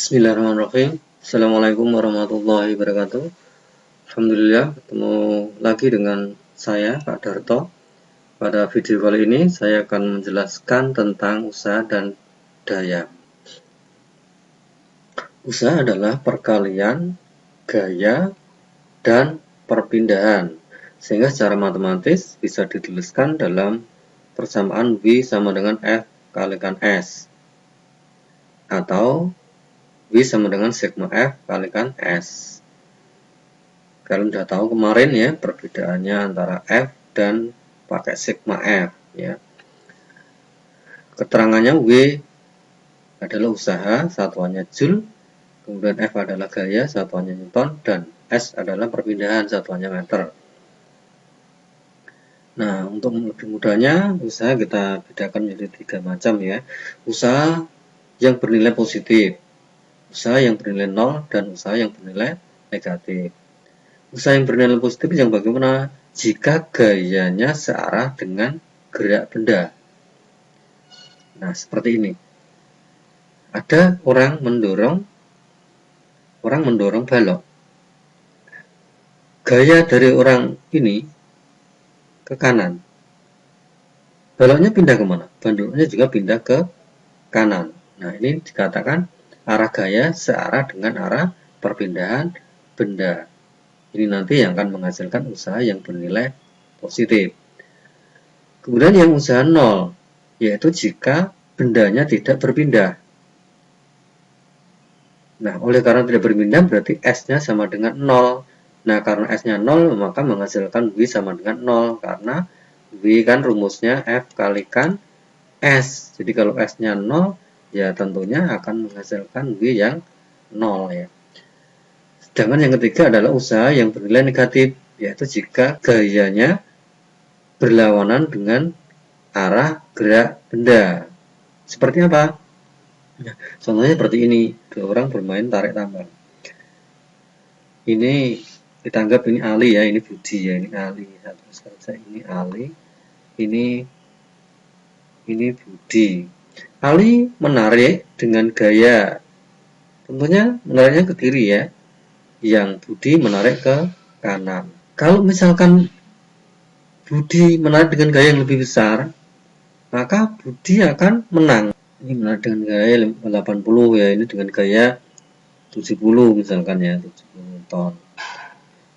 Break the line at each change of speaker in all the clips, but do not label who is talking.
Bismillahirrahmanirrahim. Assalamualaikum warahmatullahi wabarakatuh. Alhamdulillah, ketemu lagi dengan saya, Pak Darto. Pada video kali ini, saya akan menjelaskan tentang usaha dan daya. Usaha adalah perkalian gaya dan perpindahan, sehingga secara matematis bisa dituliskan dalam persamaan V sama dengan F kalikan S, atau V sama dengan sigma F kalikan S. Kalian sudah tahu kemarin ya perbedaannya antara F dan pakai sigma F ya. Keterangannya W adalah usaha, satuannya Joule, kemudian F adalah gaya, satuannya Newton, dan S adalah perpindahan, satuannya meter. Nah, untuk lebih mudahnya usaha kita bedakan menjadi 3 macam ya. Usaha yang bernilai positif, usaha yang bernilai 0, dan usaha yang bernilai negatif. Usaha yang bernilai positif yang bagaimana? Jika gayanya searah dengan gerak benda. Nah, seperti ini. Ada orang mendorong balok. Gaya dari orang ini ke kanan. Baloknya pindah kemana? Baloknya juga pindah ke kanan. Nah, ini dikatakan arah gaya searah dengan arah perpindahan benda. Ini nanti yang akan menghasilkan usaha yang bernilai positif. Kemudian yang usaha 0, yaitu jika bendanya tidak berpindah. Nah, oleh karena tidak berpindah berarti S-nya sama dengan 0. Nah, karena S-nya 0 maka menghasilkan V sama dengan 0. Karena V kan rumusnya F kalikan S. Jadi kalau S-nya 0, ya tentunya akan menghasilkan V yang 0 ya. Sedangkan yang ketiga adalah usaha yang bernilai negatif, yaitu jika gayanya berlawanan dengan arah gerak benda. Seperti apa? Nah, contohnya seperti ini, 2 orang bermain tarik tambang. Ini kita anggap ini Ali ya, ini Budi ya, ini Ali. Terus saja ini Ali, ini Budi. Ali menarik dengan gaya, tentunya menariknya ke kiri ya, yang Budi menarik ke kanan. Kalau misalkan Budi menarik dengan gaya yang lebih besar, maka Budi akan menang. Ini menarik dengan gaya 80 ya, ini dengan gaya 70 misalkan ya, 70 ton.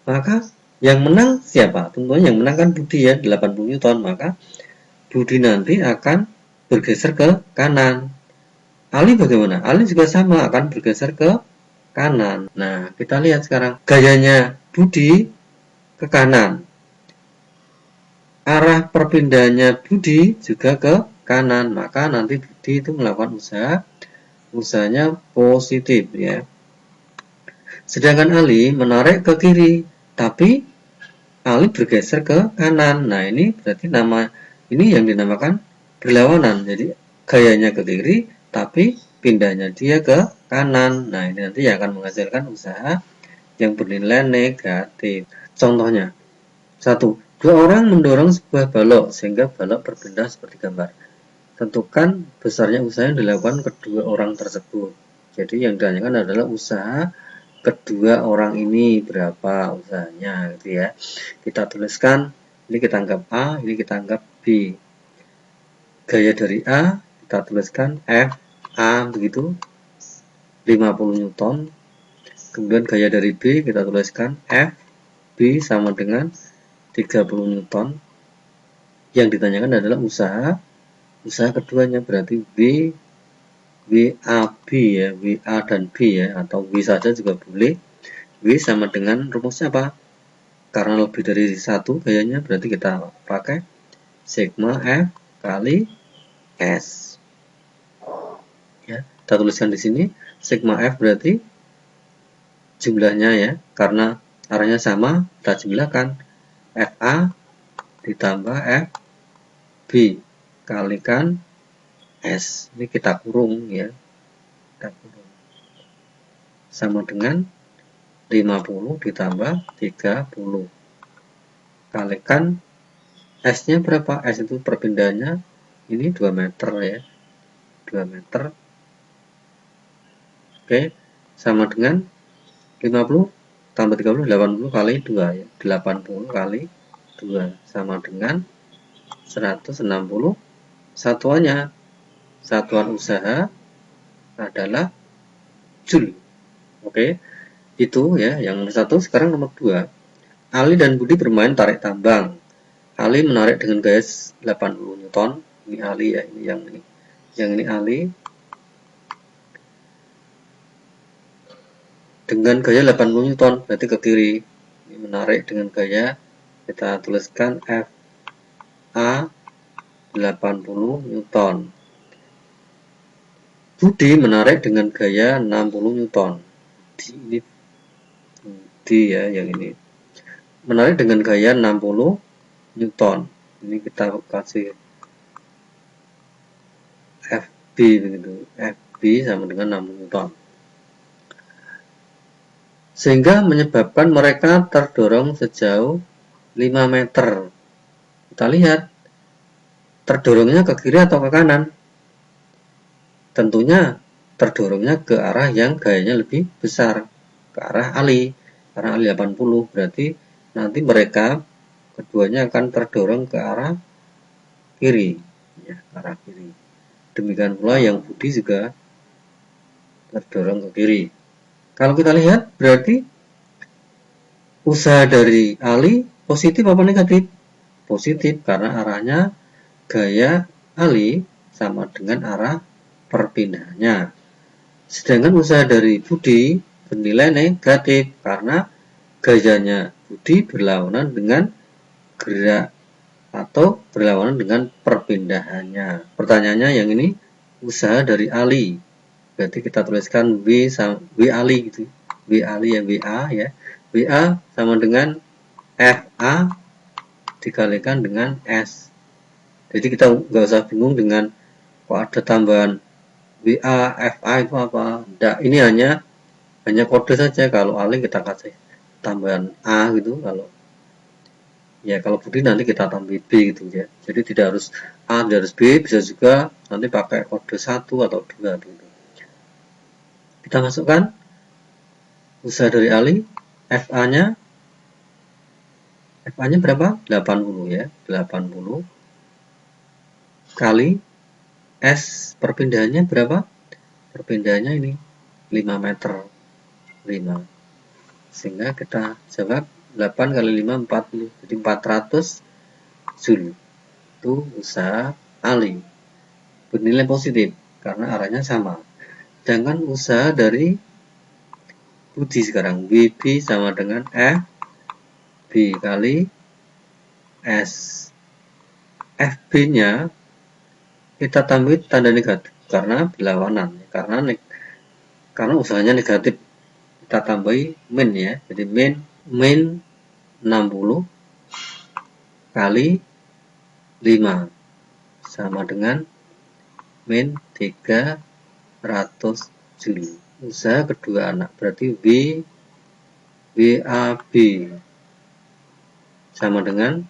Maka yang menang siapa? Tentunya yang menang kan Budi ya, 80 Newton. Maka Budi nanti akan bergeser ke kanan. Ali bagaimana? Ali juga sama, akan bergeser ke kanan. Nah, kita lihat sekarang gayanya Budi ke kanan. Arah perpindahannya Budi juga ke kanan, maka nanti Budi itu melakukan usahanya positif ya. Sedangkan Ali menarik ke kiri, tapi Ali bergeser ke kanan. Nah, ini berarti ini yang dinamakan berlawanan. Jadi gayanya ke kiri, tapi pindahnya dia ke kanan. Nah, ini nanti yang akan menghasilkan usaha yang bernilai negatif. Contohnya, 1. 2 orang mendorong sebuah balok sehingga balok berpindah seperti gambar. Tentukan besarnya usaha yang dilakukan kedua orang tersebut. Jadi yang ditanyakan adalah usaha kedua orang ini berapa usahanya gitu ya. Kita tuliskan, ini kita anggap A, ini kita anggap B. Gaya dari A kita tuliskan F A begitu 50 Newton. Kemudian gaya dari B kita tuliskan F B sama dengan 30 Newton. Yang ditanyakan adalah usaha keduanya, berarti WAB ya, WA dan B ya, atau W saja juga boleh. W sama dengan rumusnya apa? Karena lebih dari 1 gayanya, berarti kita pakai sigma F kali S. Ya, kita tuliskan di sini sigma F berarti jumlahnya ya, karena arahnya sama, kita jumlahkan FA ditambah FB kalikan S. Ini kita kurung ya. Kita kurung. Sama dengan 50 ditambah 30. Kalikan S-nya berapa? S itu perpindahannya ini 2 meter ya. 2 meter Oke, sama dengan 50 tambah 30, 80 kali 2 ya. 80 kali 2 sama dengan 160. Satuannya, satuan usaha adalah Joule. Oke, itu ya yang nomor 1. Sekarang nomor 2. Ali dan Budi bermain tarik tambang. Ali menarik dengan gaya 80 Newton. Ini Ali ya, ini yang ini. Yang ini Ali dengan gaya 80 Newton, berarti ke kiri. Ini menarik dengan gaya, kita tuliskan FA 80 Newton. Budi menarik dengan gaya 60 Newton. Ini D ya, yang ini. Menarik dengan gaya 60 Newton. Ini kita kasih FB begitu. FB sama dengan 60 Newton. Sehingga menyebabkan mereka terdorong sejauh 5 meter. Kita lihat terdorongnya ke kiri atau ke kanan. Tentunya terdorongnya ke arah yang gayanya lebih besar, ke arah Ali, karena Ali 80, berarti nanti mereka keduanya akan terdorong ke arah kiri, ya, ke arah kiri. Demikian pula yang Budi juga terdorong ke kiri. Kalau kita lihat, berarti usaha dari Ali positif apa negatif? Positif, karena arahnya gaya Ali sama dengan arah perpindahannya. Sedangkan usaha dari Budi bernilai negatif karena gayanya Budi berlawanan dengan gerak atau berlawanan dengan perpindahannya. Pertanyaannya yang ini usaha dari Ali. Berarti kita tuliskan W Ali gitu. W Ali ya, WA ya. WA sama dengan FA dikalikan dengan S. Jadi kita nggak usah bingung dengan kok ada tambahan WA, FA itu apa? Nah, ini hanya kode saja. Kalau Ali kita kasih tambahan A gitu. Kalau Budi nanti kita tambah B gitu ya. Jadi tidak harus A, tidak harus B, bisa juga nanti pakai kode 1 atau 2 gitu. Kita masukkan usaha dari Ali, FA-nya berapa? 80 ya. 80 kali S perpindahannya berapa? Perpindahannya ini 5 meter. 5. Sehingga kita jawab 8 kali 5, 40. Jadi 400 Joule. Itu usaha Ali. Bernilai positif karena arahnya sama. Sedangkan usaha dari Budi sekarang. WB sama dengan FB kali S. FB-nya kita tambah tanda negatif karena berlawanan, karena usahanya negatif, kita tambahi min ya. Jadi min 60 kali 5 sama dengan min 300 Joule. Usaha kedua anak berarti WAB sama dengan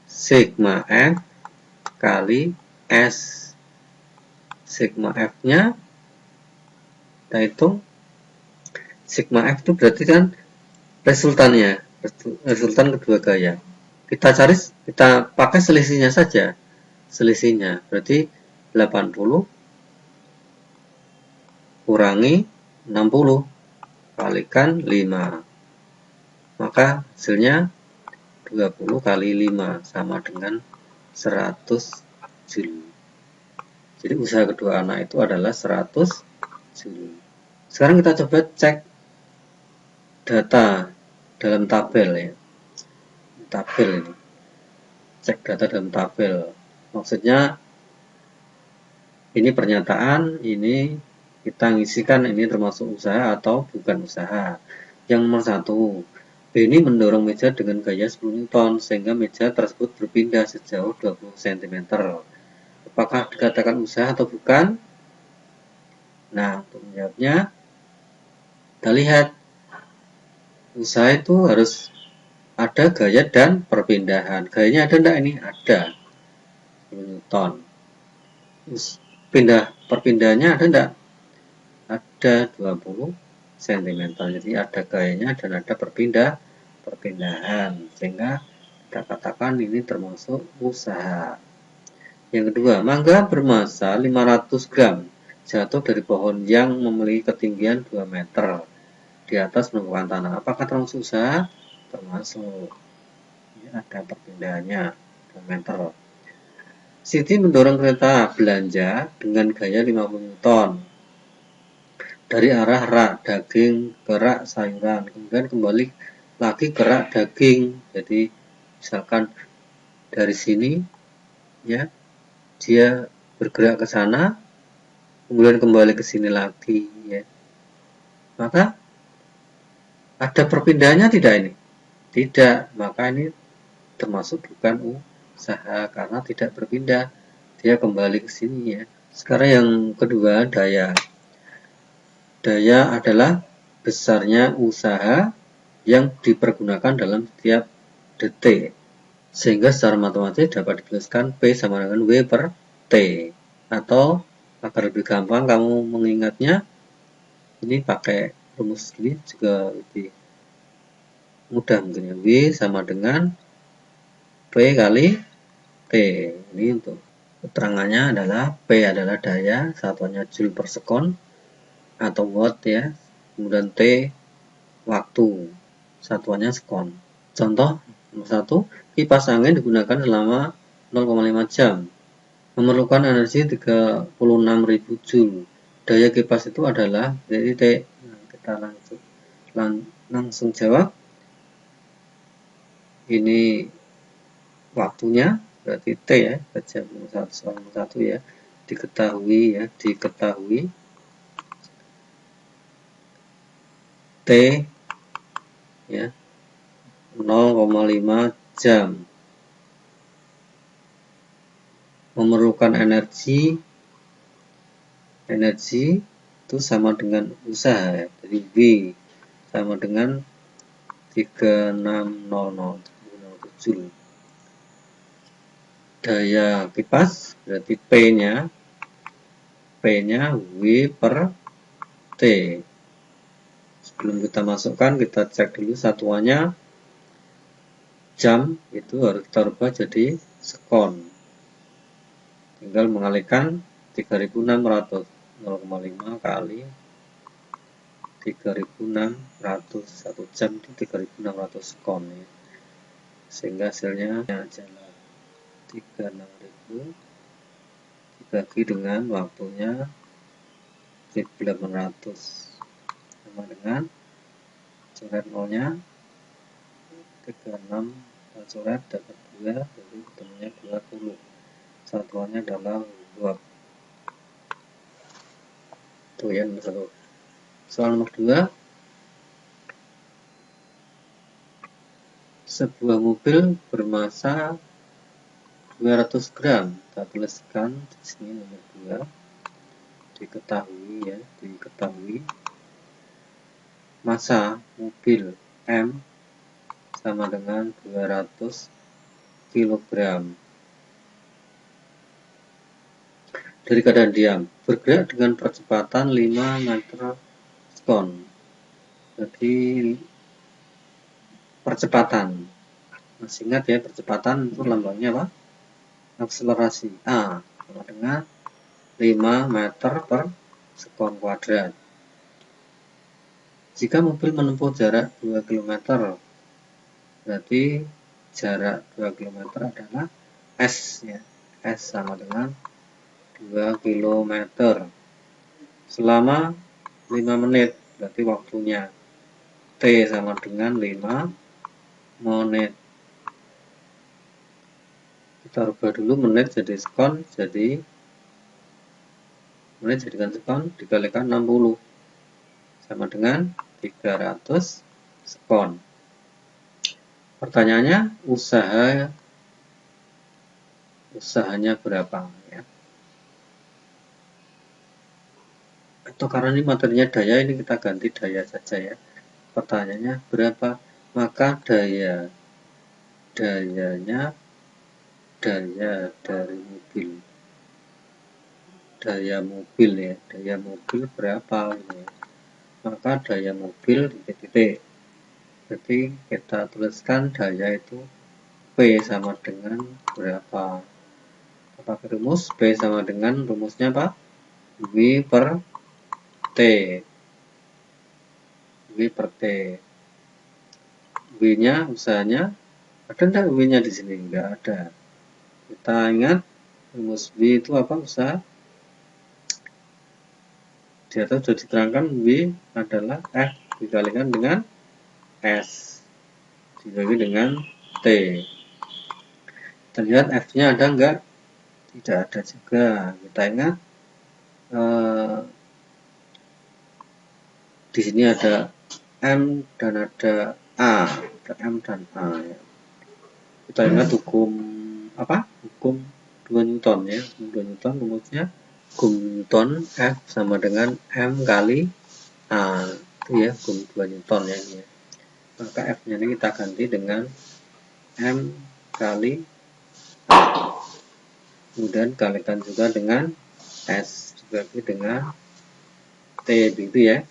sigma F kali S. Sigma F-nya kita hitung. Sigma F itu berarti kan resultan kedua gaya. Kita pakai selisihnya saja. Selisihnya berarti 80 kurangi 60 kalikan 5. Maka hasilnya 20 kali 5 sama dengan 100 Joule. Jadi usaha kedua anak itu adalah 100 Joule. Sekarang kita coba cek data dalam tabel ya. Tabel ini. Cek data dalam tabel. Maksudnya ini pernyataan, ini kita ngisikan ini termasuk usaha atau bukan usaha. Yang nomor 1, Benny mendorong meja dengan gaya 10 Newton sehingga meja tersebut berpindah sejauh 20 cm. Apakah dikatakan usaha atau bukan? Nah, untuk menjawabnya, kita lihat usaha itu harus ada gaya dan perpindahan. Gayanya ada enggak ini? Ada. 10 Newton. Perpindahannya ada enggak? ada 20 cm. Jadi ada gayanya dan ada perpindahan, sehingga kita katakan ini termasuk usaha. Yang kedua, mangga bermasa 500 gram jatuh dari pohon yang memiliki ketinggian 2 meter di atas permukaan tanah. Apakah termasuk usaha? Termasuk. Ya, ada perpindahannya 2 meter. Siti mendorong kereta belanja dengan gaya 50 ton dari arah rak daging ke rak sayuran, kemudian kembali lagi ke rak daging. Jadi misalkan dari sini ya dia bergerak ke sana, kemudian kembali ke sini lagi ya. Maka ada perpindahannya tidak ini? Tidak, maka ini termasuk bukan usaha karena tidak berpindah, dia kembali ke sini ya. Sekarang yang kedua, daya. Daya adalah besarnya usaha yang dipergunakan dalam setiap detik. Sehingga secara matematis dapat dituliskan P sama dengan W per T. Atau agar lebih gampang kamu mengingatnya, ini pakai rumus ini juga lebih mudah mungkin ya. W sama dengan P kali T. Ini untuk keterangannya adalah P adalah daya, satuannya Joule per sekon atau watt ya. Kemudian T waktu, satuannya sekon. Contoh nomor 1, kipas angin digunakan selama 0,5 jam. Memerlukan energi 36.000 Joule. Daya kipas itu adalah jadi T. Nah, kita langsung jawab. Ini waktunya berarti T ya, baca soal 1 ya. Diketahui T ya 0,5 jam. Memerlukan energi itu sama dengan usaha ya. Jadi V sama dengan 3600 Joule. Daya kipas berarti P-nya W per T. Sebelum kita masukkan, kita cek dulu satuannya. Jam itu harus kita rubah jadi sekon. Tinggal mengalihkan 3600, 0,5 kali 3600, 1 jam itu 3600 sekon ya. Sehingga hasilnya adalah 36.000 dibagi dengan waktunya 1800 sama dengan coret nolnya 36 coret dapat 2, jadi ketemunya 20. Satuannya adalah watt. Itu ya nomor 1. Soal nomor 2, sebuah mobil bermasa 200 gram. Kita tuliskan di sini nomor 2. Diketahui massa mobil M sama dengan 200 kg. Dari keadaan diam, bergerak dengan percepatan 5 meter sekon. Jadi percepatan, masih ingat ya, percepatan itu lambangnya apa? Akselerasi A sama dengan 5 meter per sekon kuadrat. Jika mobil menempuh jarak 2 km, berarti jarak 2 km adalah S ya. S sama dengan 2 km selama 5 menit, berarti waktunya T sama dengan 5 menit. Kita rubah dulu menit jadi sekon, jadi menit jadikan sekon dikalikan 60 sama dengan 300 sekon. Pertanyaannya, usahanya berapa ya? Atau karena ini materinya daya, ini kita ganti daya saja ya. Pertanyaannya berapa? Maka daya dari mobil daya mobil ya, daya mobil berapa gitu ya. Maka daya mobil titik-titik. Jadi kita tuliskan daya itu P sama dengan berapa. Pakai rumus P sama dengan rumusnya apa? W per T. W per T. W-nya usahanya ada enggak W-nya di sini? Enggak ada. Kita ingat rumus W itu apa? Usaha. Di atas sudah diterangkan W adalah F dikalikan dengan S dibagi dengan T. Kita lihat F-nya ada enggak? Tidak ada juga. Kita ingat di sini ada M dan ada A, ada M dan A ya. Kita ingat hukum apa? Hukum 2 Newton ya. Hukum 2 Newton rumusnya hukum Newton F sama dengan M kali A. Itu ya hukum 2 Newton ya ini ya. Maka F-nya ini kita ganti dengan M kali A. Kemudian kalikan juga dengan S dibagi dengan T begitu ya.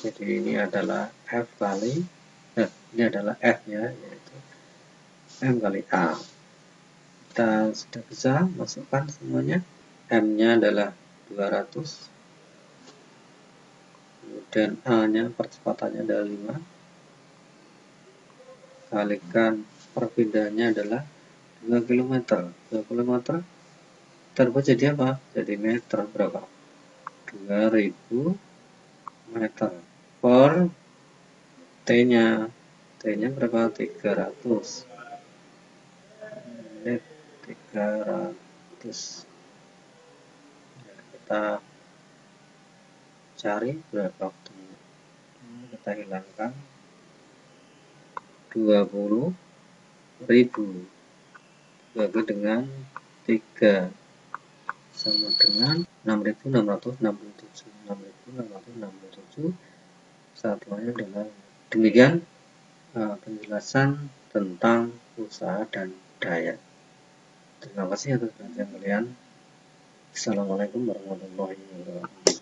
Jadi ini adalah F kali ini adalah F nya yaitu M kali A. Kita sudah bisa masukkan semuanya. M nya adalah 200, kemudian A nya percepatannya adalah 5, kalikan perpindahannya adalah 2 km. 2 km terbuat jadi apa? Jadi meter berapa? 2000 meter per T nya berapa? 300 menit. 300 ya, kita cari berapa waktunya. Kita hilangkan 20.000 bagi dengan 3 sama dengan 6.667. 6.667 satuannya adalah. Demikian penjelasan tentang usaha dan daya. Terima kasih atas perhatian kalian. Assalamualaikum warahmatullahi wabarakatuh.